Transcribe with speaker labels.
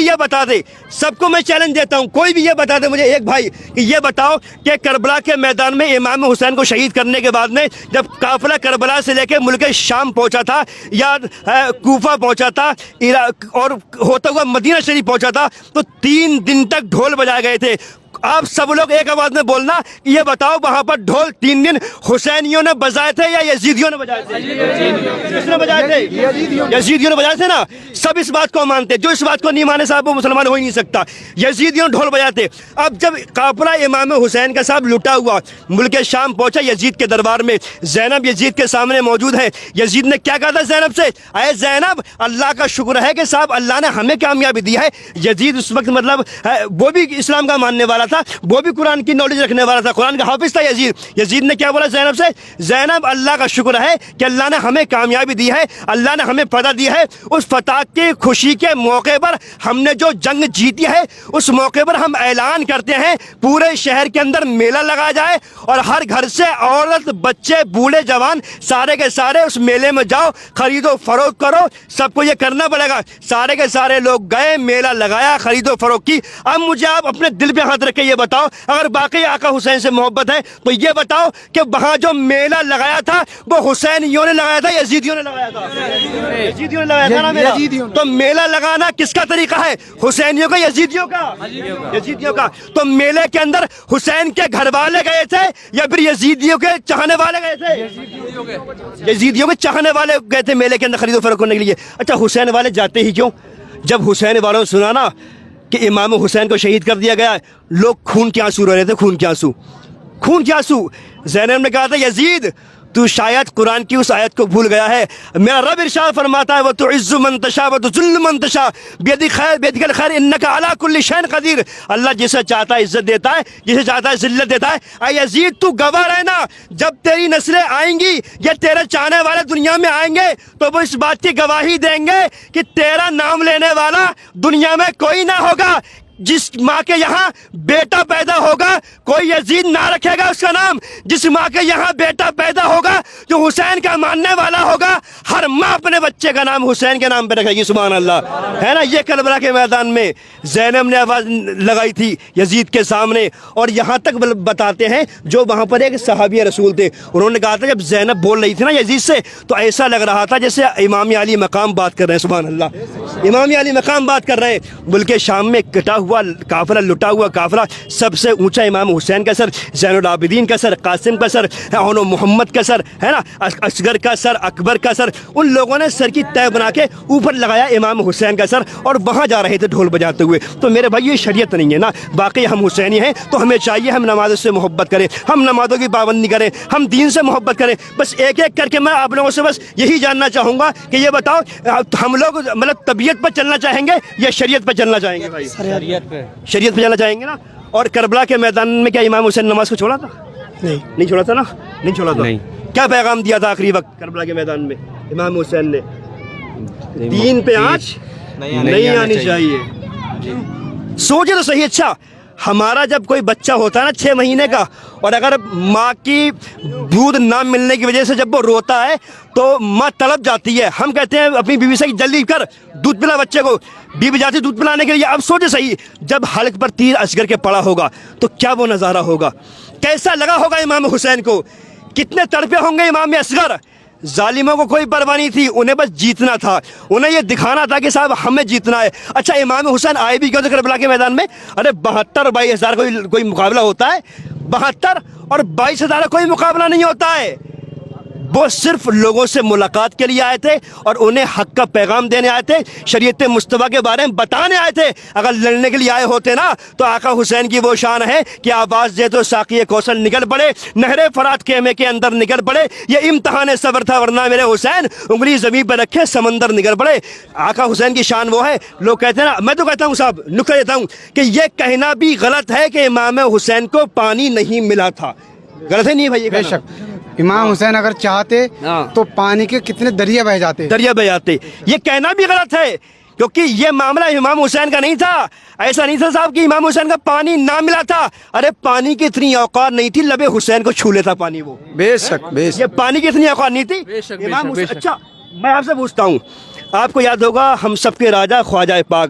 Speaker 1: بھی یہ بتا دے, سب کو میں چیلنج دیتا ہوں, کوئی بھی یہ بتا دے مجھے ایک بھائی کہ یہ بتاؤ کہ کربلا کے میدان میں امام حسین کو شہید کرنے کے بعد میں جب قافلہ کربلا سے لے کے ملک شام پہنچا تھا یا کوفہ پہنچا تھا اور ہوتا ہوا مدینہ شریف پہنچا تھا, تو 3 دن تک ڈھول بجائے گئے تھے. آپ سب لوگ ایک آواز میں بولنا کہ یہ بتاؤ وہاں پر ڈھول 3 دن حسینیوں نے بجائے تھے یا یزیدیوں نے بجائے تھے؟ کس نے بجائے تھے؟ یزیدیوں نے بجائے تھے نا. سب اس بات کو مانتے, جو اس بات کو نہیں مانے صاحب وہ مسلمان ہو ہی نہیں سکتا. یزیدیوں نے ڈھول بجائے تھے. اب جب قافلہ امام حسین کا صاحب لٹا ہوا ملک شام پہنچا یزید کے دربار میں, زینب یزید کے سامنے موجود ہے. یزید نے کیا کہا تھا زینب سے, اے زینب اللہ کا شکر ہے کہ صاحب اللہ نے ہمیں کامیابی دی ہے. یزید اس وقت مطلب وہ بھی اسلام کا ماننے والا تھا, وہ بھی قرآن کی نالج رکھنے والا تھا, قرآن کا حافظ تھا یزید. یزید نے کیا بولا زینب سے, زینب اللہ کا شکر ہے کہ اللہ نے ہمیں کامیابی دی ہے, اللہ نے ہمیں فتح دی ہے. اس فتح کی خوشی کے موقع پر ہم نے جو جنگ جیتی ہے اس موقع پر ہم اعلان کرتے ہیں پورے شہر کے اندر میلہ لگایا جائے اور ہر گھر سے عورت بچے بوڑھے جوان سارے کے سارے اس میلے میں جاؤ, خرید و فروخت کرو. سب کو یہ کرنا پڑے گا. سارے کے سارے لوگ گئے, میلہ لگایا, خرید و فروخت کی. اب مجھے آپ اپنے دل پہ ہاتھ رکھ کے یہ بتاؤ, اگر باقی آقا حسین سے محبت ہے تو یہ بتاؤ کہ وہاں جو میلہ لگایا تھا وہ حسینیوں نے لگایا تھا یزیدیوں نے لگایا تھا؟ یزیدیوں نے لگایا تھا نا میلہ. تو میلہ لگانا کس کا طریقہ ہے, حسینیوں کا یزیدیوں کا؟ یزیدیوں کا. تو میلے کے اندر حسین کے گھر والے گئے تھے یا پھر یزیدیوں کے چاہنے والے گئے تھے؟ یزیدیوں کے چاہنے والے گئے تھے میلے کے اندر خرید و فروخت کرنے کے لیے. اچھا حسین والے جاتے ہی کیوں؟ جب حسین والوں نے سنا نا کہ امام حسین کو شہید کر دیا گیا, لوگ خون کے آنسو رو رہے تھے, خون کے آنسو, خون کے آنسو. زینب نے کہا تھا یزید تو شاید قرآن کی اس آیت کو بھول گیا ہے. میرا رب ارشاد فرماتا ہے وَتُعِزُّ مَن تَشَاءُ وَتُذِلُّ مَن تَشَاءُ بِيَدِكَ الْخَيْرُ إِنَّكَ عَلَىٰ كُلِّ شَيْءٍ قَدِيرٌ. اللہ جسے چاہتا ہے عزت دیتا ہے, جسے چاہتا ہے ذلت دیتا ہے. اے یزید تو گواہ رہنا, جب تیری نسلیں آئیں گی یا تیرے چاہنے والے دنیا میں آئیں گے تو وہ اس بات کی گواہی دیں گے کہ تیرا نام لینے والا دنیا میں کوئی نہ ہوگا. جس ماں کے یہاں بیٹا پیدا ہوگا کوئی یزید نہ رکھے گا اس کا نام. جس ماں کے یہاں بیٹا پیدا ہوگا جو حسین کا ماننے والا ہوگا, ہر ماں اپنے بچے کا نام حسین کے نام پہ رکھے گی. سبحان اللہ, ہے نا. یہ کربلا کے میدان میں زینب نے آواز لگائی تھی یزید کے سامنے. اور یہاں تک بتاتے ہیں جو وہاں پر ایک صحابی رسول تھے, انہوں نے کہا تھا جب زینب بول رہی تھی نا یزید سے تو ایسا لگ رہا تھا جیسے امام علی مقام بات کر رہے ہیں. سبحان اللہ, امام علی مقام بات کر رہے ہیں. ملک شام میں کٹا ہوا قافلہ, لٹا ہوا قافلہ, سب سے اونچا امام حسین کا سر, زین العابدین کا سر, قاسم کا سر, محمد کا سر, ہے نا, اصغر کا سر, اکبر کا سر. ان لوگوں نے سر کی تہ بنا کے اوپر لگایا امام حسین کا سر اور وہاں جا رہے تھے ڈھول بجاتے ہوئے. تو میرے بھائی یہ شریعت نہیں ہے نا. باقی ہم حسینی ہیں تو ہمیں چاہیے ہم نمازوں سے محبت کریں, ہم نمازوں کی پابندی کریں, ہم دین سے محبت کریں. بس ایک ایک کر کے میں آپ لوگوں سے بس یہی جاننا چاہوں گا کہ یہ بتاؤ ہم لوگ مطلب طبیعت پر چلنا چاہیں گے یا شریعت پر چلنا چاہیں گے؟ بھائی شریعت پہ جانا چاہیں گے نا. اور کربلا کے میدان میں کیا امام حسین نماز کو چھوڑا تھا؟ نہیں چھوڑا تھا نا, نہیں چھوڑا تھا. کیا پیغام دیا تھا آخری وقت کربلا کے میدان میں امام حسین نے؟ دین پہ آنچ نہیں آنی چاہیے. سوچے تو صحیح. اچھا ہمارا جب کوئی بچہ ہوتا ہے نا 6 مہینے کا, اور اگر ماں کی دودھ نہ ملنے کی وجہ سے جب وہ روتا ہے تو ماں تڑپ جاتی ہے. ہم کہتے ہیں اپنی بیوی سے جلدی کر دودھ پلا بچے کو, بیوی جاتی دودھ پلانے کے لیے. اب سوچے صحیح, جب حلق پر تیر اصغر کے پڑا ہوگا تو کیا وہ نظارہ ہوگا, کیسا لگا ہوگا امام حسین کو, کتنے تڑپے ہوں گے امام اصغر. ظالموں کو کوئی پرواہ نہیں تھی, انہیں بس جیتنا تھا, انہیں یہ دکھانا تھا کہ صاحب ہمیں جیتنا ہے. اچھا امام حسین آئے بھی کیوں تھے کربلا کے میدان میں؟ ارے 72,000 کوئی مقابلہ ہوتا ہے؟ 72 اور 22,000 کا کوئی مقابلہ نہیں ہوتا ہے. وہ صرف لوگوں سے ملاقات کے لیے آئے تھے اور انہیں حق کا پیغام دینے آئے تھے, شریعت مصطفیٰ کے بارے میں بتانے آئے تھے. اگر لڑنے کے لیے آئے ہوتے نا تو آقا حسین کی وہ شان ہے کہ آواز دے تو ساقی کوثر نکل پڑے, نہر فرات خیمے کے اندر نکل پڑے. یہ امتحان صبر تھا, ورنہ میرے حسین انگلی زمین پہ رکھے سمندر نکل پڑے. آقا حسین کی شان وہ ہے. لوگ کہتے ہیں نا, میں تو کہتا ہوں صاحب نکتہ دیتا ہوں کہ یہ کہنا بھی غلط ہے کہ امام حسین کو پانی نہیں ملا تھا. غلط ہے نہیں بھائی؟
Speaker 2: بے شک امام حسین اگر چاہتے تو پانی کے کتنے دریا بہ جاتے.
Speaker 1: یہ کہنا بھی غلط ہے کیونکہ یہ معاملہ امام حسین کا نہیں تھا. ایسا نہیں تھا صاحب کہ امام حسین کا پانی نہ ملا تھا. ارے پانی کی اتنی اوقات نہیں تھی, لبے حسین کو چھو لیتا پانی. وہ
Speaker 2: بے شک
Speaker 1: یہ پانی کی اتنی اوقات نہیں تھی امام حسین. اچھا میں آپ سے پوچھتا ہوں, آپ کو یاد ہوگا ہم سب کے راجا خواجہ پاک